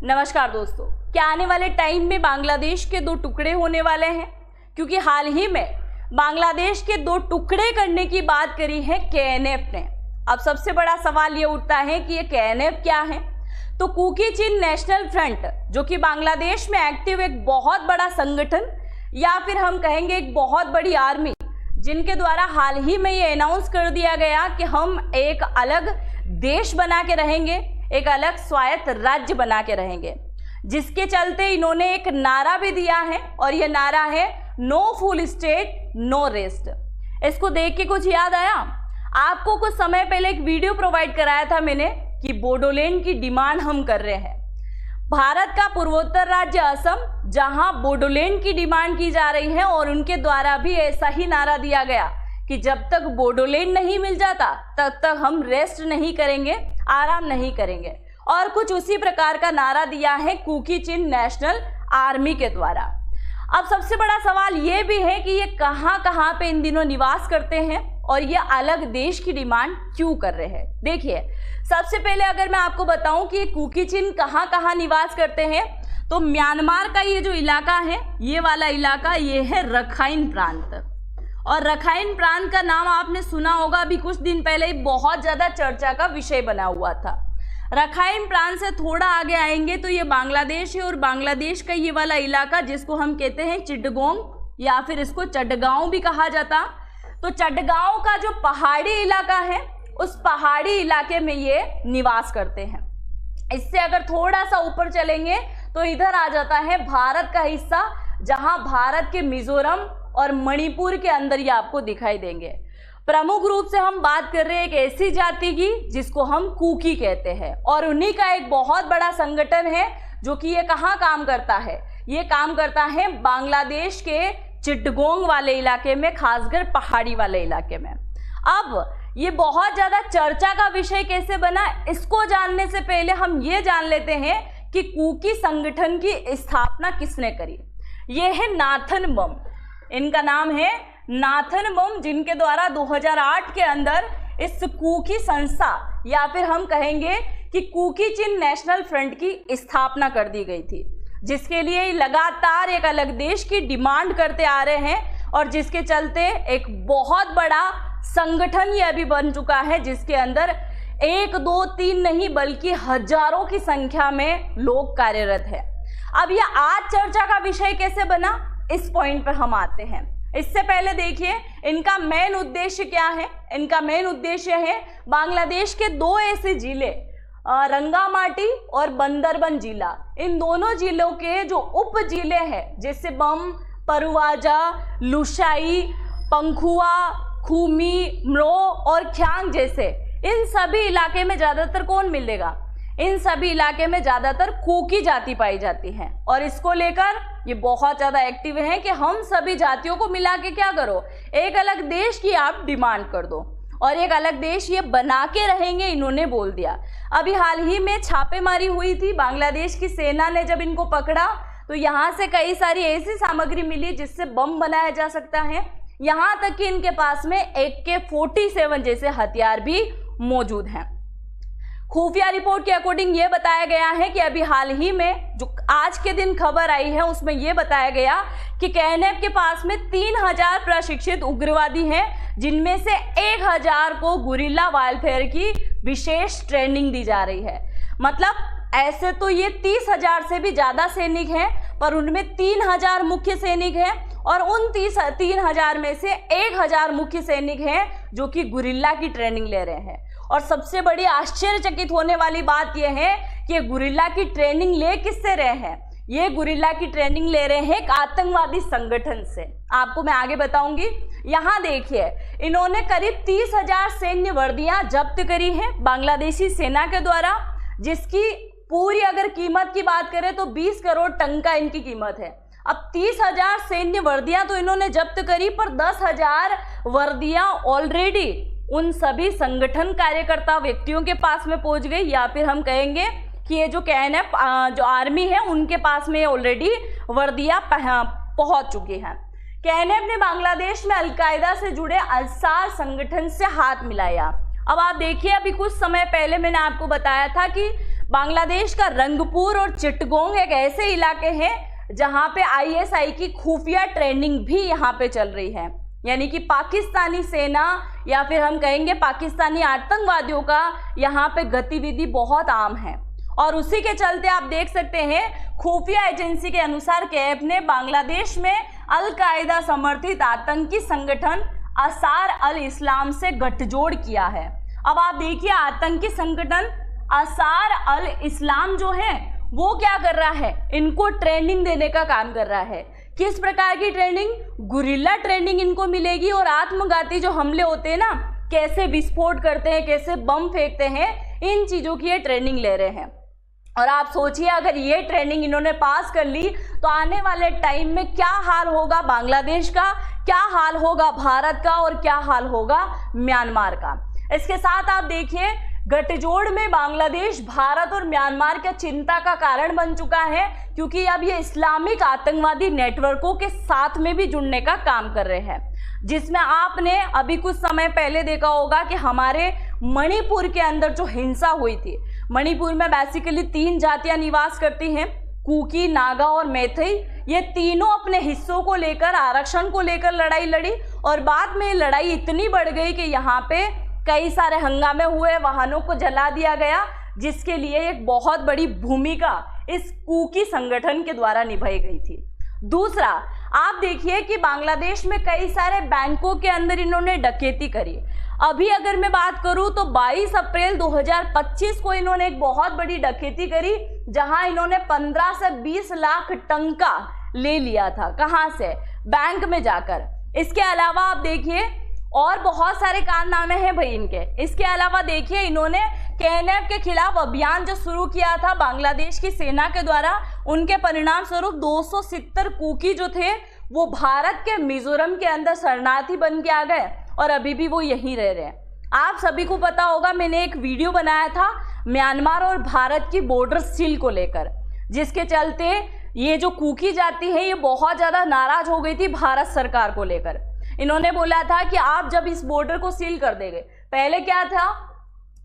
नमस्कार दोस्तों, क्या आने वाले टाइम में बांग्लादेश के दो टुकड़े होने वाले हैं? क्योंकि हाल ही में बांग्लादेश के दो टुकड़े करने की बात करी है केएनएफ ने। अब सबसे बड़ा सवाल ये उठता है कि ये केएनएफ क्या है? तो कुकी चिन नेशनल फ्रंट, जो कि बांग्लादेश में एक्टिव एक बहुत बड़ा संगठन या फिर हम कहेंगे एक बहुत बड़ी आर्मी, जिनके द्वारा हाल ही में ये अनाउंस कर दिया गया कि हम एक अलग देश बना के रहेंगे, एक अलग स्वायत्त राज्य बना के रहेंगे, जिसके चलते इन्होंने एक नारा भी दिया है और यह नारा है no full state no rest. इसको देख के कुछ याद आया? आपको कुछ समय पहले एक वीडियो प्रोवाइड कराया था मैंने कि बोडोलैंड की डिमांड हम कर रहे हैं। भारत का पूर्वोत्तर राज्य असम, जहां बोडोलैंड की डिमांड की जा रही है और उनके द्वारा भी ऐसा ही नारा दिया गया कि जब तक बोडोलैंड नहीं मिल जाता तब तक हम रेस्ट नहीं करेंगे, आराम नहीं करेंगे। और कुछ उसी प्रकार का नारा दिया है कुकी चिन नेशनल आर्मी के द्वारा। अब सबसे बड़ा सवाल ये भी है कि ये कहाँ पे इन दिनों निवास करते हैं और ये अलग देश की डिमांड क्यों कर रहे हैं। देखिए, सबसे पहले अगर मैं आपको बताऊं कि ये कुकी चिन कहाँ निवास करते हैं, तो म्यांमार का ये जो इलाका है, ये वाला इलाका, ये है रखाइन प्रांत। और रखाइन प्रांत का नाम आपने सुना होगा, अभी कुछ दिन पहले ही बहुत ज्यादा चर्चा का विषय बना हुआ था। रखाइन प्रांत से थोड़ा आगे आएंगे तो ये बांग्लादेश है और बांग्लादेश का ये वाला इलाका जिसको हम कहते हैं चिटगोंग या फिर इसको चटगांव भी कहा जाता। तो चटगांव का जो पहाड़ी इलाका है, उस पहाड़ी इलाके में ये निवास करते हैं। इससे अगर थोड़ा सा ऊपर चलेंगे तो इधर आ जाता है भारत का हिस्सा, जहां भारत के मिजोरम और मणिपुर के अंदर ये आपको दिखाई देंगे। प्रमुख रूप से हम बात कर रहे हैं एक ऐसी जाति की जिसको हम कुकी कहते हैं, और उन्हीं का एक बहुत बड़ा संगठन है जो कि ये कहाँ काम करता है, ये काम करता है बांग्लादेश के चिटगोंग वाले इलाके में, खासकर पहाड़ी वाले इलाके में। अब ये बहुत ज्यादा चर्चा का विषय कैसे बना, इसको जानने से पहले हम ये जान लेते हैं कि कुकी संगठन की स्थापना किसने करी। ये है नाथन बम, इनका नाम है नाथन बम, जिनके द्वारा 2008 के अंदर इस कुकी संस्था या फिर हम कहेंगे कि कुकी चिन नेशनल फ्रंट की स्थापना कर दी गई थी, जिसके लिए लगातार एक अलग देश की डिमांड करते आ रहे हैं और जिसके चलते एक बहुत बड़ा संगठन ये अभी बन चुका है, जिसके अंदर 1, 2, 3 नहीं बल्कि हजारों की संख्या में लोग कार्यरत है। अब यह आज चर्चा का विषय कैसे बना, इस पॉइंट पर हम आते हैं। इससे पहले देखिए इनका मेन उद्देश्य क्या है। इनका मेन उद्देश्य है बांग्लादेश के दो ऐसे जिले, रंगामाटी और बंदरबन जिला, इन दोनों जिलों के जो उप जिले हैं, जैसे बम, परवाजा, लुशाई, पंखुआ, खूमी, म्रो और ख्यांग जैसे, इन सभी इलाके में ज्यादातर कौन मिलेगा, इन सभी इलाके में ज्यादातर कुकी जाति पाई जाती है। और इसको लेकर ये बहुत ज्यादा एक्टिव हैं कि हम सभी जातियों को मिला के क्या करो, एक अलग देश की आप डिमांड कर दो और एक अलग देश ये बना के रहेंगे, इन्होंने बोल दिया। अभी हाल ही में छापेमारी हुई थी, बांग्लादेश की सेना ने जब इनको पकड़ा तो यहाँ से कई सारी ऐसी सामग्री मिली जिससे बम बनाया जा सकता है। यहाँ तक कि इनके पास में AK-47 जैसे हथियार भी मौजूद हैं। खुफिया रिपोर्ट के अकॉर्डिंग ये बताया गया है कि अभी हाल ही में जो आज के दिन खबर आई है उसमें ये बताया गया कि केएनएफ के पास में 3000 प्रशिक्षित उग्रवादी हैं, जिनमें से 1000 को गुरिल्ला वारफेयर की विशेष ट्रेनिंग दी जा रही है। मतलब ऐसे तो ये 30,000 से भी ज्यादा सैनिक हैं, पर उनमें 3000 मुख्य सैनिक हैं और उन 3000 में से 1000 मुख्य सैनिक हैं जो कि गुरिल्ला की ट्रेनिंग ले रहे हैं। और सबसे बड़ी आश्चर्यचकित होने वाली बात यह है कि गुरिल्ला की ट्रेनिंग ले किससे रहे हैं, ये गुरिल्ला की ट्रेनिंग ले रहे हैं एक आतंकवादी संगठन से। आपको मैं आगे बताऊंगी। यहाँ देखिए, इन्होंने करीब 30,000 सैन्य वर्दियां जब्त करी हैं बांग्लादेशी सेना के द्वारा, जिसकी पूरी अगर कीमत की बात करें तो 20 करोड़ टंका इनकी कीमत है। अब 30,000 सैन्य वर्दियां तो इन्होंने जब्त करी, पर 10,000 वर्दियां ऑलरेडी उन सभी संगठन कार्यकर्ता व्यक्तियों के पास में पहुंच गई, या फिर हम कहेंगे कि ये जो केएनएफ जो आर्मी है उनके पास में ऑलरेडी वर्दियां पहुंच चुकी हैं। केएनएफ ने बांग्लादेश में अलकायदा से जुड़े अंसार संगठन से हाथ मिलाया। अब आप देखिए, अभी कुछ समय पहले मैंने आपको बताया था कि बांग्लादेश का रंगपुर और चिटगोंग एक ऐसे इलाके हैं जहां पे आईएसआई की खुफिया ट्रेनिंग भी यहां पे चल रही है, यानी कि पाकिस्तानी सेना या फिर हम कहेंगे पाकिस्तानी आतंकवादियों का यहाँ पे गतिविधि बहुत आम है। और उसी के चलते आप देख सकते हैं खुफिया एजेंसी के अनुसार कैफ ने बांग्लादेश में अल कायदा समर्थित आतंकी संगठन असार अल इस्लाम से गठजोड़ किया है। अब आप देखिए आतंकी संगठन असार अल इस्लाम जो है वो क्या कर रहा है, इनको ट्रेनिंग देने का काम कर रहा है। किस प्रकार की ट्रेनिंग? गुरिल्ला ट्रेनिंग इनको मिलेगी और आत्मघाती जो हमले होते हैं ना, कैसे विस्फोट करते हैं, कैसे बम फेंकते हैं, इन चीजों की ये ट्रेनिंग ले रहे हैं। और आप सोचिए अगर ये ट्रेनिंग इन्होंने पास कर ली तो आने वाले टाइम में क्या हाल होगा बांग्लादेश का, क्या हाल होगा भारत का और क्या हाल होगा म्यांमार का। इसके साथ आप देखिए गठजोड़ में बांग्लादेश भारत और म्यांमार का चिंता का कारण बन चुका है, क्योंकि अब ये इस्लामिक आतंकवादी नेटवर्कों के साथ में भी जुड़ने का काम कर रहे हैं, जिसमें आपने अभी कुछ समय पहले देखा होगा कि हमारे मणिपुर के अंदर जो हिंसा हुई थी, मणिपुर में बेसिकली 3 जातियां निवास करती हैं, कुकी, नागा और मैथई। ये तीनों अपने हिस्सों को लेकर, आरक्षण को लेकर लड़ाई लड़ी और बाद में लड़ाई इतनी बढ़ गई कि यहाँ पे कई सारे हंगामे हुए, वाहनों को जला दिया गया, जिसके लिए एक बहुत बड़ी भूमिका इस कुकी संगठन के द्वारा निभाई गई थी। दूसरा, आप देखिए कि बांग्लादेश में कई सारे बैंकों के अंदर इन्होंने डकैती करी। अभी अगर मैं बात करूं तो 22 अप्रैल 2025 को इन्होंने एक बहुत बड़ी डकैती करी, जहां इन्होंने 15 से 20 लाख टंका ले लिया था। कहां से? बैंक में जाकर। इसके अलावा आप देखिए और बहुत सारे कारनामे हैं भाई इनके। इसके अलावा देखिए इन्होंने केएनएफ के खिलाफ अभियान जो शुरू किया था बांग्लादेश की सेना के द्वारा, उनके परिणाम स्वरूप 270 कुकी जो थे वो भारत के मिजोरम के अंदर शरणार्थी बन के आ गए और अभी भी वो यहीं रह रहे हैं। आप सभी को पता होगा मैंने एक वीडियो बनाया था म्यांमार और भारत की बॉर्डर सील को लेकर, जिसके चलते ये जो कुकी जाति है ये बहुत ज़्यादा नाराज हो गई थी भारत सरकार को लेकर। इन्होंने बोला था कि आप जब इस बॉर्डर को सील कर देंगे, पहले क्या था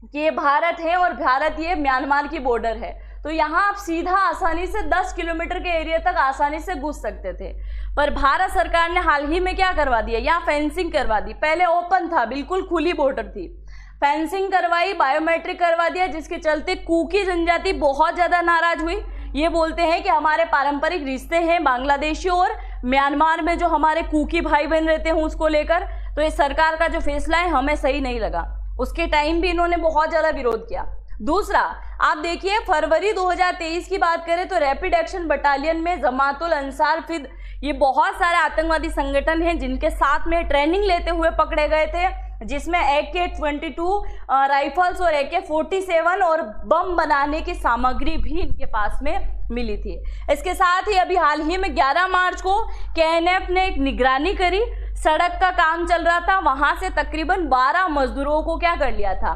कि ये भारत है और भारत ये म्यांमार की बॉर्डर है, तो यहाँ आप सीधा आसानी से 10 किलोमीटर के एरिया तक आसानी से घुस सकते थे। पर भारत सरकार ने हाल ही में क्या करवा दिया, यहाँ फेंसिंग करवा दी। पहले ओपन था, बिल्कुल खुली बॉर्डर थी, फेंसिंग करवाई, बायोमेट्रिक करवा दिया, जिसके चलते कुकी जनजाति बहुत ज़्यादा नाराज हुई। ये बोलते हैं कि हमारे पारंपरिक रिश्ते हैं बांग्लादेशी और म्यांमार में जो हमारे कुकी भाई बहन रहते हैं उसको लेकर, तो ये सरकार का जो फैसला है हमें सही नहीं लगा। उसके टाइम भी इन्होंने बहुत ज़्यादा विरोध किया। दूसरा, आप देखिए फरवरी 2023 की बात करें तो रैपिड एक्शन बटालियन में जमातुल अंसार फिद, ये बहुत सारे आतंकवादी संगठन हैं जिनके साथ में ट्रेनिंग लेते हुए पकड़े गए थे, जिसमें AK-22 राइफल्स और AK-47 और बम बनाने की सामग्री भी इनके पास में मिली थी। इसके साथ ही अभी हाल ही में 11 मार्च को KNF ने एक निगरानी करी, सड़क का काम चल रहा था, वहां से तकरीबन 12 मजदूरों को क्या कर लिया था,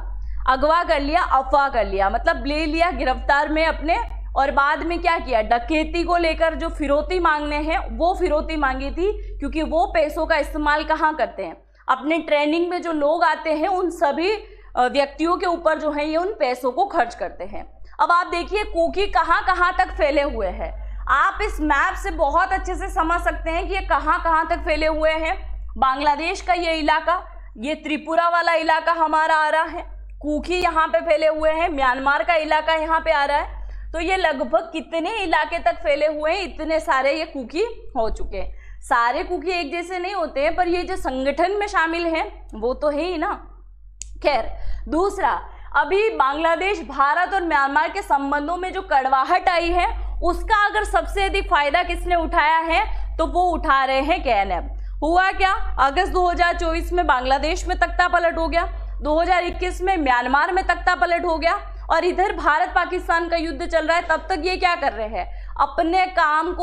अगवा कर लिया, अफवाह कर लिया, मतलब ले लिया गिरफ्तार में अपने, और बाद में क्या किया, डकैती को लेकर जो फिरौती मांगने हैं वो फिरौती मांगी थी, क्योंकि वो पैसों का इस्तेमाल कहाँ करते हैं, अपने ट्रेनिंग में जो लोग आते हैं उन सभी व्यक्तियों के ऊपर जो है ये उन पैसों को खर्च करते हैं। अब आप देखिए कुकी कहाँ कहाँ तक फैले हुए हैं, आप इस मैप से बहुत अच्छे से समझ सकते हैं कि ये कहाँ कहाँ तक फैले हुए हैं। बांग्लादेश का ये इलाका, ये त्रिपुरा वाला इलाका हमारा आ रहा है, कुकी यहाँ पे फैले हुए हैं, म्यांमार का इलाका यहाँ पे आ रहा है, तो ये लगभग कितने इलाके तक फैले हुए हैं, इतने सारे ये कुकी हो चुके हैं। सारे कुकी एक जैसे नहीं होते हैं, पर ये जो संगठन में शामिल हैं वो तो है ही ना। खैर, दूसरा, अभी बांग्लादेश भारत और म्यांमार के संबंधों में जो कड़वाहट आई है उसका अगर सबसे अधिक फायदा किसने उठाया है तो वो उठा रहे हैं KNF। हुआ क्या, अगस्त 2024 में बांग्लादेश में तख्ता पलट हो गया, 2021 में म्यांमार में तख्ता पलट हो गया, और इधर भारत पाकिस्तान का युद्ध चल रहा है। तब तक ये क्या कर रहे हैं, अपने काम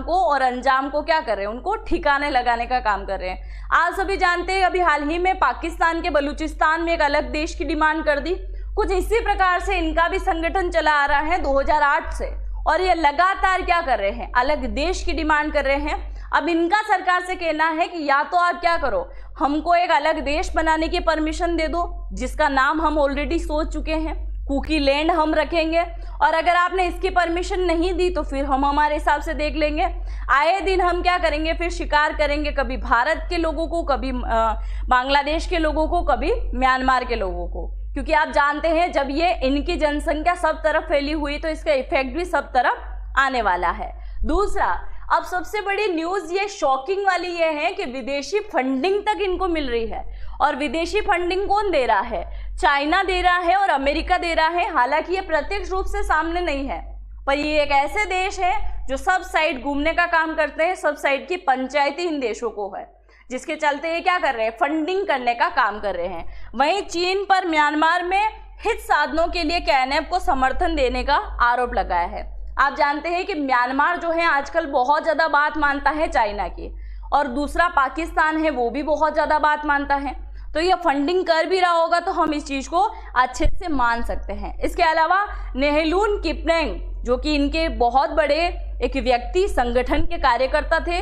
को और अंजाम को क्या कर रहे हैं, उनको ठिकाने लगाने का काम कर रहे हैं। आप सभी जानते हैं अभी हाल ही में पाकिस्तान के बलूचिस्तान में एक अलग देश की डिमांड कर दी। कुछ इसी प्रकार से इनका भी संगठन चला आ रहा है 2008 से, और ये लगातार क्या कर रहे हैं, अलग देश की डिमांड कर रहे हैं। अब इनका सरकार से कहना है कि या तो आप क्या करो, हमको एक अलग देश बनाने की परमिशन दे दो, जिसका नाम हम ऑलरेडी सोच चुके हैं, कुकी लैंड हम रखेंगे, और अगर आपने इसकी परमिशन नहीं दी तो फिर हम हमारे हिसाब से देख लेंगे। आए दिन हम क्या करेंगे, फिर शिकार करेंगे, कभी भारत के लोगों को, कभी बांग्लादेश के लोगों को, कभी म्यांमार के लोगों को, क्योंकि आप जानते हैं जब ये इनकी जनसंख्या सब तरफ फैली हुई तो इसका इफेक्ट भी सब तरफ आने वाला है। दूसरा, अब सबसे बड़ी न्यूज़ ये शॉकिंग वाली ये है कि विदेशी फंडिंग तक इनको मिल रही है। और विदेशी फंडिंग कौन दे रहा है? चाइना दे रहा है और अमेरिका दे रहा है। हालांकि ये प्रत्यक्ष रूप से सामने नहीं है, पर ये एक ऐसे देश है जो सब साइड घूमने का काम करते हैं, सब साइड की पंचायती इन देशों को है, जिसके चलते ये क्या कर रहे हैं, फंडिंग करने का काम कर रहे हैं। वहीं चीन पर म्यांमार में हित साधनों के लिए KNF को समर्थन देने का आरोप लगाया है। आप जानते हैं कि म्यांमार जो है आजकल बहुत ज़्यादा बात मानता है चाइना की, और दूसरा पाकिस्तान है वो भी बहुत ज़्यादा बात मानता है। तो ये फंडिंग कर भी रहा होगा तो हम इस चीज़ को अच्छे से मान सकते हैं। इसके अलावा नेहलून किपनेंग, जो कि इनके बहुत बड़े एक व्यक्ति संगठन के कार्यकर्ता थे,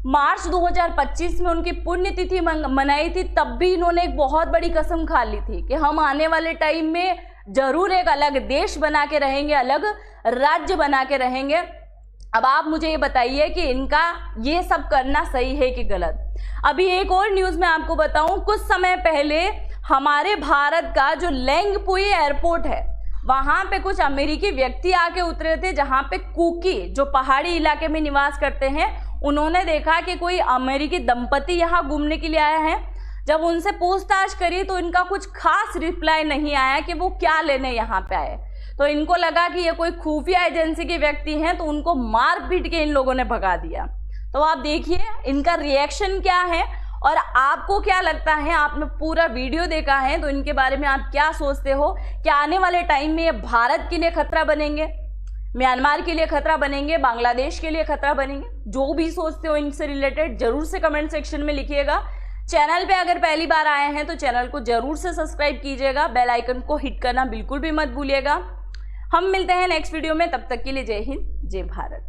मार्च 2025 में उनकी पुण्यतिथि मनाई थी, तब भी इन्होंने एक बहुत बड़ी कसम खा ली थी कि हम आने वाले टाइम में जरूर एक अलग देश बना के रहेंगे, अलग राज्य बना के रहेंगे। अब आप मुझे ये बताइए कि इनका ये सब करना सही है कि गलत। अभी एक और न्यूज़ मैं आपको बताऊं, कुछ समय पहले हमारे भारत का जो लेंगपुई एयरपोर्ट है वहाँ पे कुछ अमेरिकी व्यक्ति आके उतरे थे, जहाँ पे कुकी जो पहाड़ी इलाके में निवास करते हैं, उन्होंने देखा कि कोई अमेरिकी दंपति यहाँ घूमने के लिए आया है। जब उनसे पूछताछ करी तो इनका कुछ खास रिप्लाई नहीं आया कि वो क्या लेने यहाँ पे आए। तो इनको लगा कि ये कोई खुफिया एजेंसी के व्यक्ति हैं, तो उनको मार पीट के इन लोगों ने भगा दिया। तो आप देखिए इनका रिएक्शन क्या है और आपको क्या लगता है। आपने पूरा वीडियो देखा है तो इनके बारे में आप क्या सोचते हो कि आने वाले टाइम में ये भारत के लिए खतरा बनेंगे, म्यांमार के लिए खतरा बनेंगे, बांग्लादेश के लिए खतरा बनेंगे? जो भी सोचते हो इनसे रिलेटेड जरूर से कमेंट सेक्शन में लिखिएगा। चैनल पे अगर पहली बार आए हैं तो चैनल को जरूर से सब्सक्राइब कीजिएगा, बेल आइकन को हिट करना बिल्कुल भी मत भूलिएगा। हम मिलते हैं नेक्स्ट वीडियो में, तब तक के लिए जय हिंद, जय भारत।